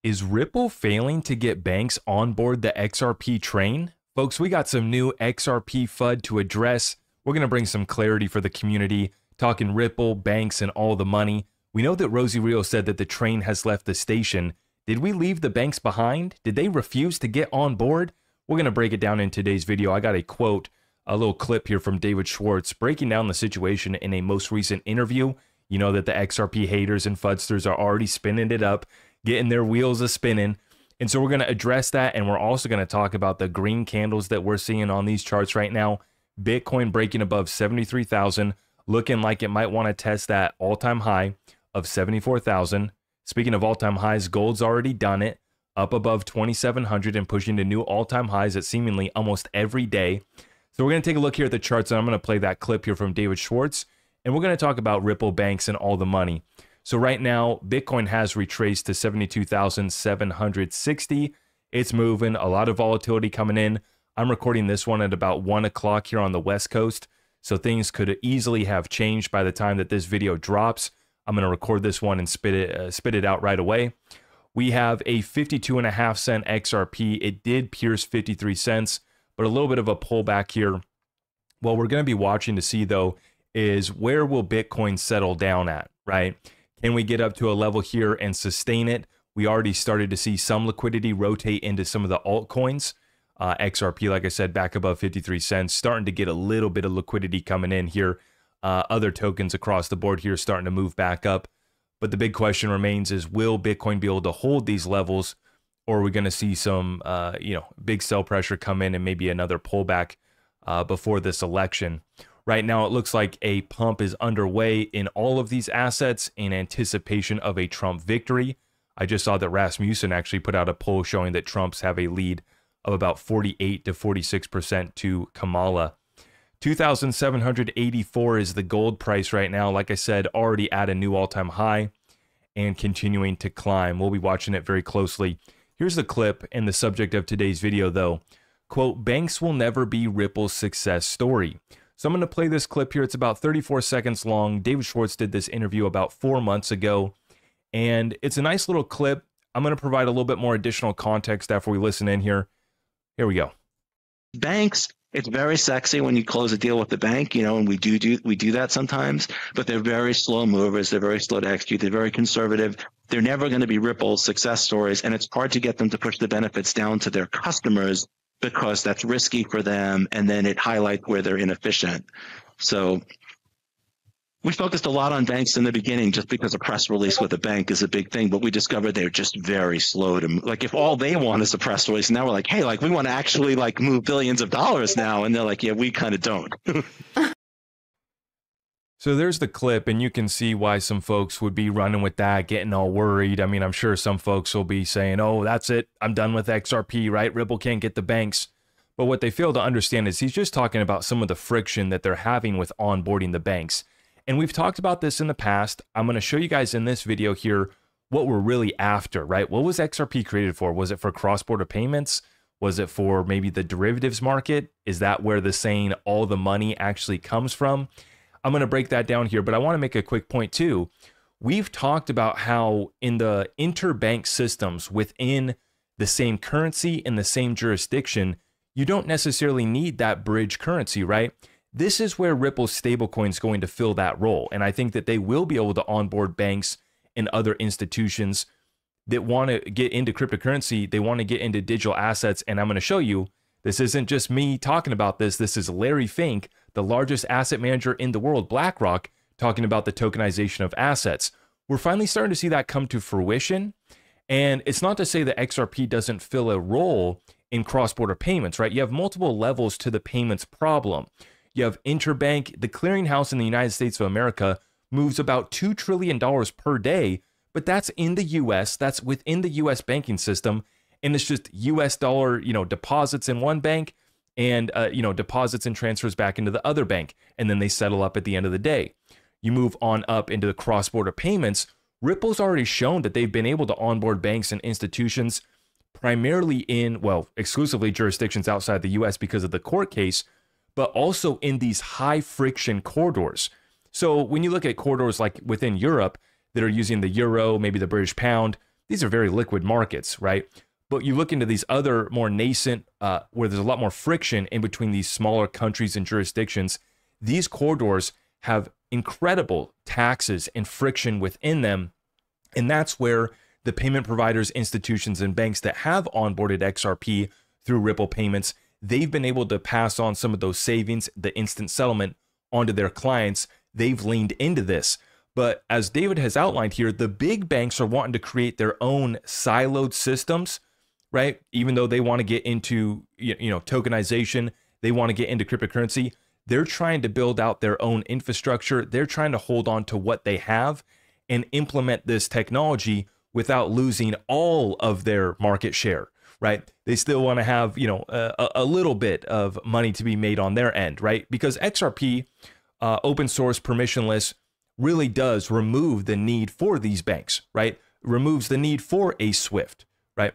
Is Ripple failing to get banks on board the XRP train? Folks, we got some new XRP FUD to address. We're going to bring some clarity for the community, talking Ripple, banks, and all the money. We know that Rosie Rio said that the train has left the station. Did we leave the banks behind? Did they refuse to get on board? We're going to break it down in today's video. I got a quote, a little clip here from David Schwartz breaking down the situation in a most recent interview. You know that the XRP haters and FUDsters are already spinning it up, getting their wheels a spinning. And so we're going to address that. And we're also going to talk about the green candles that we're seeing on these charts right now. Bitcoin breaking above 73,000, looking like it might want to test that all-time high of 74,000. Speaking of all-time highs, gold's already done it, up above 2,700 and pushing to new all-time highs at seemingly almost every day. So we're going to take a look here at the charts, and I'm going to play that clip here from David Schwartz. And we're going to talk about Ripple, banks, and all the money. So right now, Bitcoin has retraced to 72,760. It's moving, a lot of volatility coming in. I'm recording this one at about 1 o'clock here on the West Coast. So things could easily have changed by the time that this video drops. I'm going to record this one and spit it out right away. We have a 52.5 cent XRP. It did pierce 53 cents, but a little bit of a pullback here. What we're going to be watching to see, though, is where will Bitcoin settle down at, right? Can we get up to a level here and sustain it? We already started to see some liquidity rotate into some of the altcoins. XRP, like I said, back above 53 cents, starting to get a little bit of liquidity coming in here. Other tokens across the board here starting to move back up. But the big question remains is, will Bitcoin be able to hold these levels, or are we going to see some big sell pressure come in and maybe another pullback before this election? Right now, it looks like a pump is underway in all of these assets in anticipation of a Trump victory. I just saw that Rasmussen actually put out a poll showing that Trump's have a lead of about 48 to 46% to Kamala. 2,784 is the gold price right now. Like I said, already at a new all-time high and continuing to climb. We'll be watching it very closely. Here's the clip and the subject of today's video, though. Quote, banks will never be Ripple's success story. So I'm going to play this clip here. It's about 34 seconds long. David Schwartz did this interview about 4 months ago, and it's a nice little clip. I'm going to provide a little bit more additional context after we listen in here. Here we go. Banks, it's very sexy when you close a deal with the bank, and we do that sometimes, but they're very slow movers. They're very slow to execute. They're very conservative. They're never going to be Ripple success stories, and it's hard to get them to push the benefits down to their customers because that's risky for them, and then it highlights where they're inefficient. So we focused a lot on banks in the beginning just because a press release with a bank is a big thing, but we discovered they're just very slow to move. Like, if all they want is a press release, now we're like, hey, we want to actually move billions of dollars now. And they're like, yeah, we kind of don't. So there's the clip, and you can see why some folks would be running with that, getting all worried. I mean, I'm sure some folks will be saying, oh, that's it, I'm done with XRP, right? Ripple can't get the banks. But what they fail to understand is he's just talking about some of the friction that they're having with onboarding the banks. And we've talked about this in the past. I'm going to show you guys in this video here what we're really after, right? What was XRP created for? Was it for cross-border payments? Was it for maybe the derivatives market? Is that where the saying all the money actually comes from? I'm going to break that down here, but I want to make a quick point too. We've talked about how in the interbank systems within the same currency in the same jurisdiction, you don't necessarily need that bridge currency, right? This is where Ripple's stablecoin is going to fill that role. And I think that they will be able to onboard banks and other institutions that want to get into cryptocurrency. They want to get into digital assets. And I'm going to show you, this isn't just me talking about this. This is Larry Fink, the largest asset manager in the world, BlackRock, talking about the tokenization of assets. We're finally starting to see that come to fruition. And it's not to say that XRP doesn't fill a role in cross-border payments, right? You have multiple levels to the payments problem. You have interbank. The clearinghouse in the United States of America moves about $2 trillion per day, but that's in the US, that's within the US banking system. And it's just US dollar, deposits in one bank and, deposits and transfers back into the other bank. And then they settle up at the end of the day. You move on up into the cross-border payments. Ripple's already shown that they've been able to onboard banks and institutions primarily in, exclusively jurisdictions outside the US because of the court case, but also in these high friction corridors. So when you look at corridors like within Europe that are using the euro, maybe the British pound, these are very liquid markets, right? But you look into these other more nascent, where there's a lot more friction in between these smaller countries and jurisdictions, these corridors have incredible taxes and friction within them. And that's where the payment providers, institutions, and banks that have onboarded XRP through Ripple payments, they've been able to pass on some of those savings, the instant settlement, onto their clients. They've leaned into this. But as David has outlined here, the big banks are wanting to create their own siloed systems, right? Even though they want to get into, tokenization, they want to get into cryptocurrency. They're trying to build out their own infrastructure. They're trying to hold on to what they have and implement this technology without losing all of their market share, right? They still want to have, a little bit of money to be made on their end, right? Because XRP, open source, permissionless, really does remove the need for these banks, right? Removes the need for a SWIFT, right?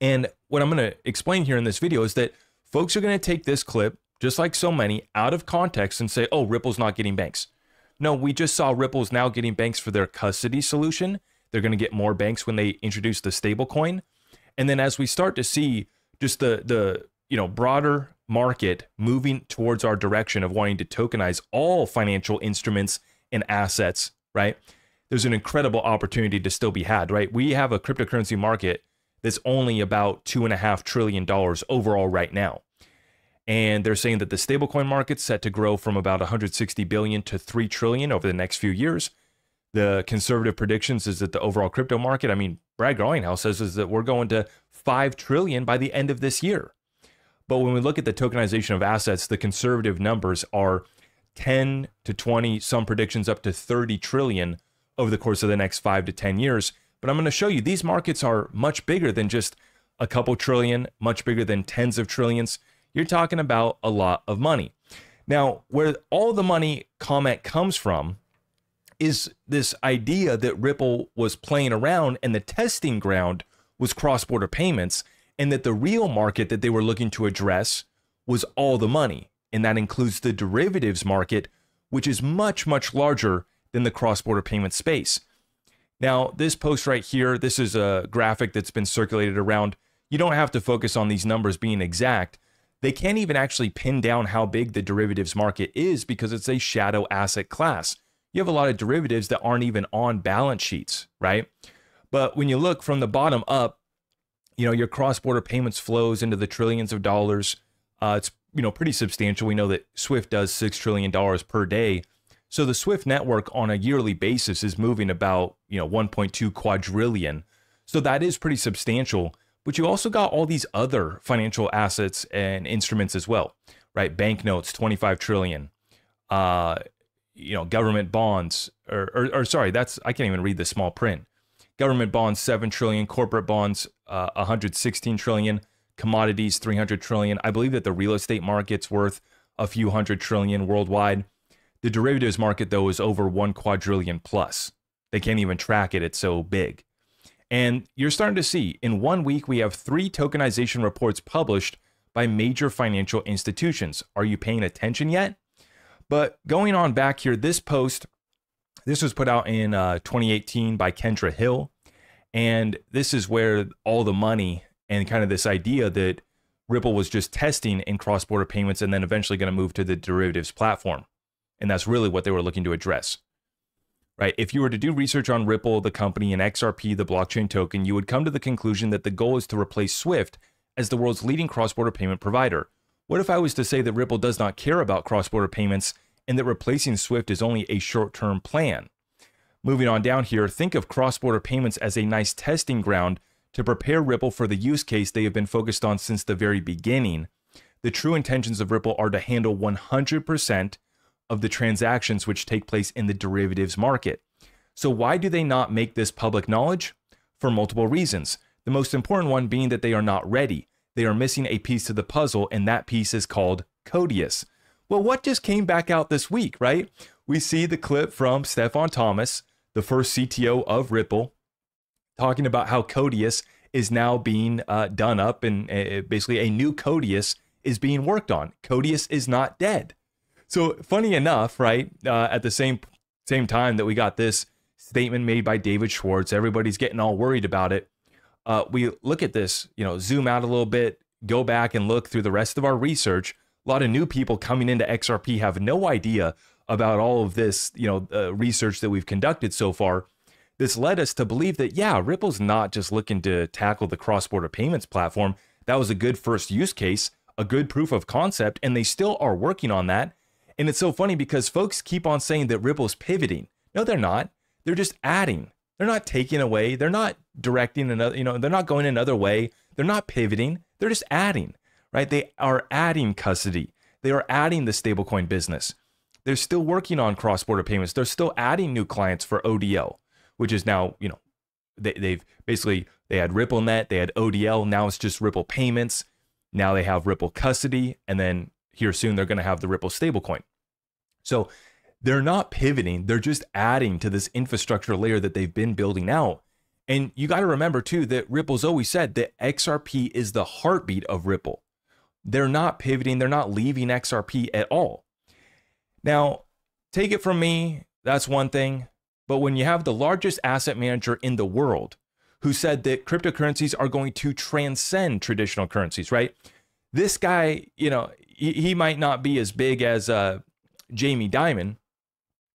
And what I'm going to explain here in this video is that folks are going to take this clip, just like so many, out of context and say, oh, Ripple's not getting banks. No, we just saw Ripple's now getting banks for their custody solution. They're going to get more banks when they introduce the stablecoin. And then as we start to see just the broader market moving towards our direction of wanting to tokenize all financial instruments and assets, right? There's an incredible opportunity to still be had, right? We have a cryptocurrency market that's only about $2.5 trillion overall right now. And they're saying that the stablecoin market's set to grow from about 160 billion to 3 trillion over the next few years. The conservative predictions is that the overall crypto market, Brad Greenhouse says is that we're going to 5 trillion by the end of this year. But when we look at the tokenization of assets, the conservative numbers are 10 to 20, some predictions up to 30 trillion over the course of the next 5 to 10 years. But I'm going to show you these markets are much bigger than just a couple trillion, much bigger than tens of trillions. You're talking about a lot of money. Now, where all the money comment comes from is this idea that Ripple was playing around and the testing ground was cross-border payments, and that the real market that they were looking to address was all the money. And that includes the derivatives market, which is much, much larger than the cross-border payment space. Now, this post right here, this is a graphic that's been circulated around. You don't have to focus on these numbers being exact. They can't even actually pin down how big the derivatives market is because it's a shadow asset class. You have a lot of derivatives that aren't even on balance sheets, right? But when you look from the bottom up, your cross-border payments flows into the trillions of dollars. It's pretty substantial. We know that SWIFT does $6 trillion per day. So the SWIFT network on a yearly basis is moving about, 1.2 quadrillion. So that is pretty substantial. But you also got all these other financial assets and instruments as well, right? Banknotes, 25 trillion. Government bonds, or sorry, I can't even read the small print. Government bonds, 7 trillion. Corporate bonds, 116 trillion. Commodities, 300 trillion. I believe that the real estate market's worth a few hundred trillion worldwide. The derivatives market, though, is over 1 quadrillion plus. They can't even track it. It's so big. And you're starting to see, in 1 week, we have 3 tokenization reports published by major financial institutions. Are you paying attention yet? But going on back here, this post, this was put out in 2018 by Kendra Hill. And this is where all the money and kind of this idea that Ripple was just testing in cross-border payments and then eventually going to move to the derivatives platform. And that's really what they were looking to address, right? If you were to do research on Ripple, the company, and XRP, the blockchain token, you would come to the conclusion that the goal is to replace SWIFT as the world's leading cross-border payment provider. What if I was to say that Ripple does not care about cross-border payments and that replacing SWIFT is only a short-term plan? Moving on down here, think of cross-border payments as a nice testing ground to prepare Ripple for the use case they have been focused on since the very beginning. The true intentions of Ripple are to handle 100% of the transactions which take place in the derivatives market. So why do they not make this public knowledge? For multiple reasons. The most important one being that they are not ready. They are missing a piece to the puzzle, and that piece is called Codius. Well, what just came back out this week, right? We see the clip from Stefan Thomas, the first CTO of Ripple, talking about how Codius is now being done up, and basically a new Codius is being worked on. Codius is not dead. So funny enough, right? At the same time that we got this statement made by David Schwartz. Everybody's getting all worried about it. We look at this, zoom out a little bit, go back and look through the rest of our research. A lot of new people coming into XRP have no idea about all of this, research that we've conducted so far. This led us to believe that, yeah, Ripple's not just looking to tackle the cross-border payments platform. That was a good first use case, a good proof of concept, and they still are working on that. And it's so funny because folks keep on saying that Ripple's pivoting. No, they're not. They're just adding. They're not taking away. They're not directing another, they're not going another way. They're not pivoting. They're just adding, right? They are adding custody. They are adding the stablecoin business. They're still working on cross-border payments. They're still adding new clients for ODL, which is now, they had RippleNet, they had ODL. Now it's just Ripple Payments. Now they have Ripple Custody. And then here soon, they're going to have the Ripple stablecoin. So they're not pivoting. They're just adding to this infrastructure layer that they've been building out. And you got to remember too, that Ripple's always said that XRP is the heartbeat of Ripple. They're not pivoting. They're not leaving XRP at all. Now, take it from me, that's one thing. But when you have the largest asset manager in the world who said that cryptocurrencies are going to transcend traditional currencies, right? This guy, he might not be as big as Jamie Dimon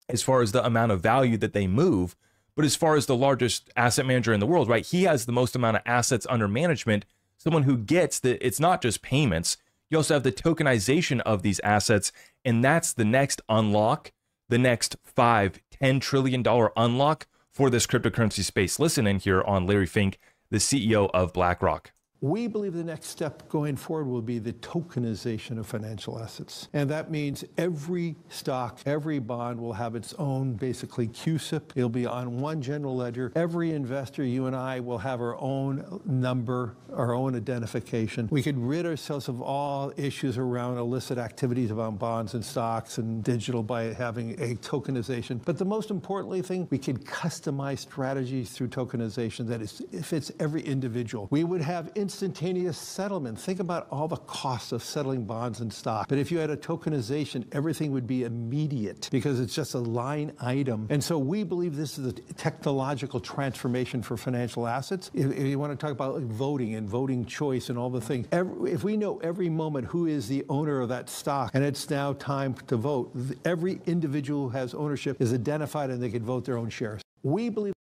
as far as the amount of value that they move, but as far as the largest asset manager in the world, right? He has the most amount of assets under management, someone who gets that it's not just payments. You also have the tokenization of these assets, and that's the next unlock, the next $5-10 trillion unlock for this cryptocurrency space. Listen in here on Larry Fink, the CEO of BlackRock. We believe the next step going forward will be the tokenization of financial assets. And that means every stock, every bond will have its own, basically, CUSIP. It'll be on one general ledger. Every investor, you and I, will have our own number, our own identification. We could rid ourselves of all issues around illicit activities around bonds and stocks and digital by having a tokenization. But the most importantly thing, we could customize strategies through tokenization that fits every individual. We would have instantaneous settlement. Think about all the costs of settling bonds and stock. But if you had a tokenization, everything would be immediate because it's just a line item. And so we believe this is a technological transformation for financial assets. If you want to talk about voting and voting choice and all the things, if we know every moment who is the owner of that stock and it's now time to vote, every individual who has ownership is identified and they can vote their own shares. We believe.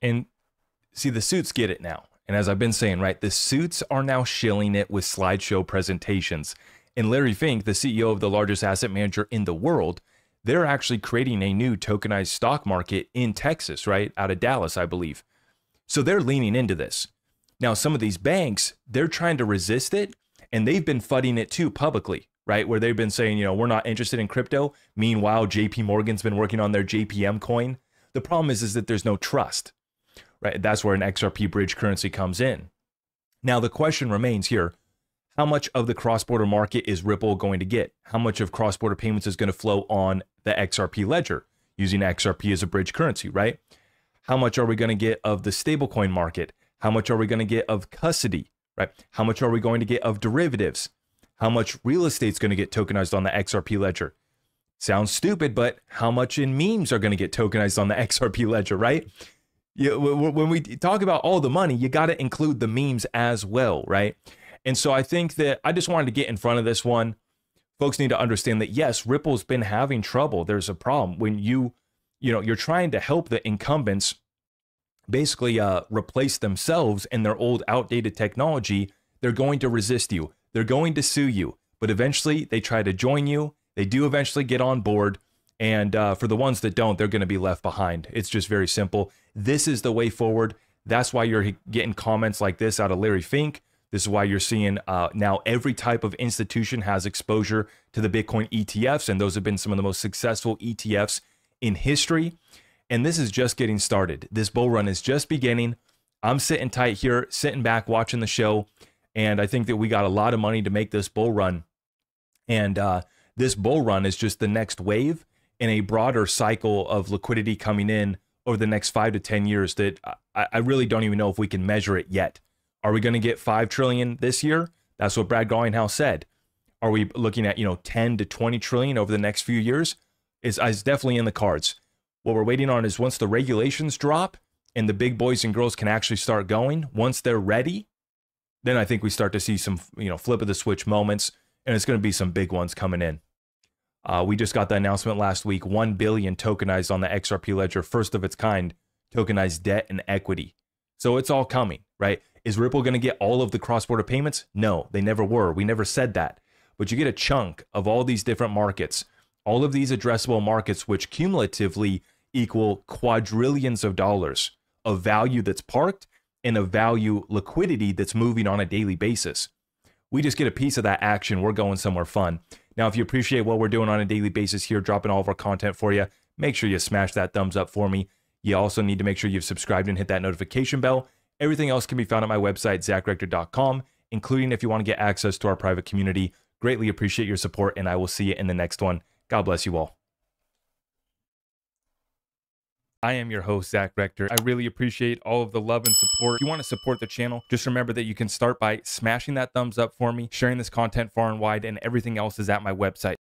And see, the suits get it now. And as I've been saying, right, the suits are now shilling it with slideshow presentations. And Larry Fink, the CEO of the largest asset manager in the world, they're actually creating a new tokenized stock market in Texas, right, out of Dallas, I believe. So they're leaning into this. Now, some of these banks, they're trying to resist it, and they've been fudding it too publicly, right, where they've been saying, we're not interested in crypto. Meanwhile, JP Morgan's been working on their JPM coin. The problem is that there's no trust. Right, that's where an XRP bridge currency comes in. Now, the question remains here, how much of the cross-border market is Ripple going to get? How much of cross-border payments is going to flow on the XRP ledger using XRP as a bridge currency, right? How much are we going to get of the stablecoin market? How much are we going to get of custody, right? How much are we going to get of derivatives? How much real estate's going to get tokenized on the XRP ledger? Sounds stupid, but how much in memes are going to get tokenized on the XRP ledger, right? When we talk about all the money, you got to include the memes as well, right? And so I think that I just wanted to get in front of this one. Folks need to understand that, yes, Ripple's been having trouble. There's a problem when you're trying to help the incumbents basically replace themselves and their old outdated technology. They're going to resist you. They're going to sue you. But eventually they try to join you. They do eventually get on board. And for the ones that don't, they're going to be left behind. It's just very simple. This is the way forward. That's why you're getting comments like this out of Larry Fink. This is why you're seeing now every type of institution has exposure to the Bitcoin ETFs. And those have been some of the most successful ETFs in history. And this is just getting started. This bull run is just beginning. I'm sitting tight here, sitting back, watching the show. And I think that we got a lot of money to make this bull run. And this bull run is just the next wave in a broader cycle of liquidity coming in over the next 5 to 10 years that I really don't even know if we can measure it yet. Are we going to get 5 trillion this year? That's what Brad Garlinghouse said. Are we looking at 10 to 20 trillion over the next few years? It's definitely in the cards. What we're waiting on is once the regulations drop and the big boys and girls can actually start going, once they're ready, then I think we start to see some, flip of the switch moments, and it's going to be some big ones coming in. We just got the announcement last week, 1 billion tokenized on the XRP ledger, first of its kind, tokenized debt and equity. So it's all coming, right? Is Ripple going to get all of the cross-border payments? No, they never were. We never said that. But you get a chunk of all these different markets, all of these addressable markets, which cumulatively equal quadrillions of dollars of value that's parked and of value liquidity that's moving on a daily basis. We just get a piece of that action. We're going somewhere fun. Now, if you appreciate what we're doing on a daily basis here, dropping all of our content for you, make sure you smash that thumbs up for me. You also need to make sure you've subscribed and hit that notification bell. Everything else can be found at my website, zachrector.com, including if you want to get access to our private community. Greatly appreciate your support, and I will see you in the next one. God bless you all. I am your host, Zach Rector. I really appreciate all of the love and support. If you want to support the channel, just remember that you can start by smashing that thumbs up for me, sharing this content far and wide, and everything else is at my website.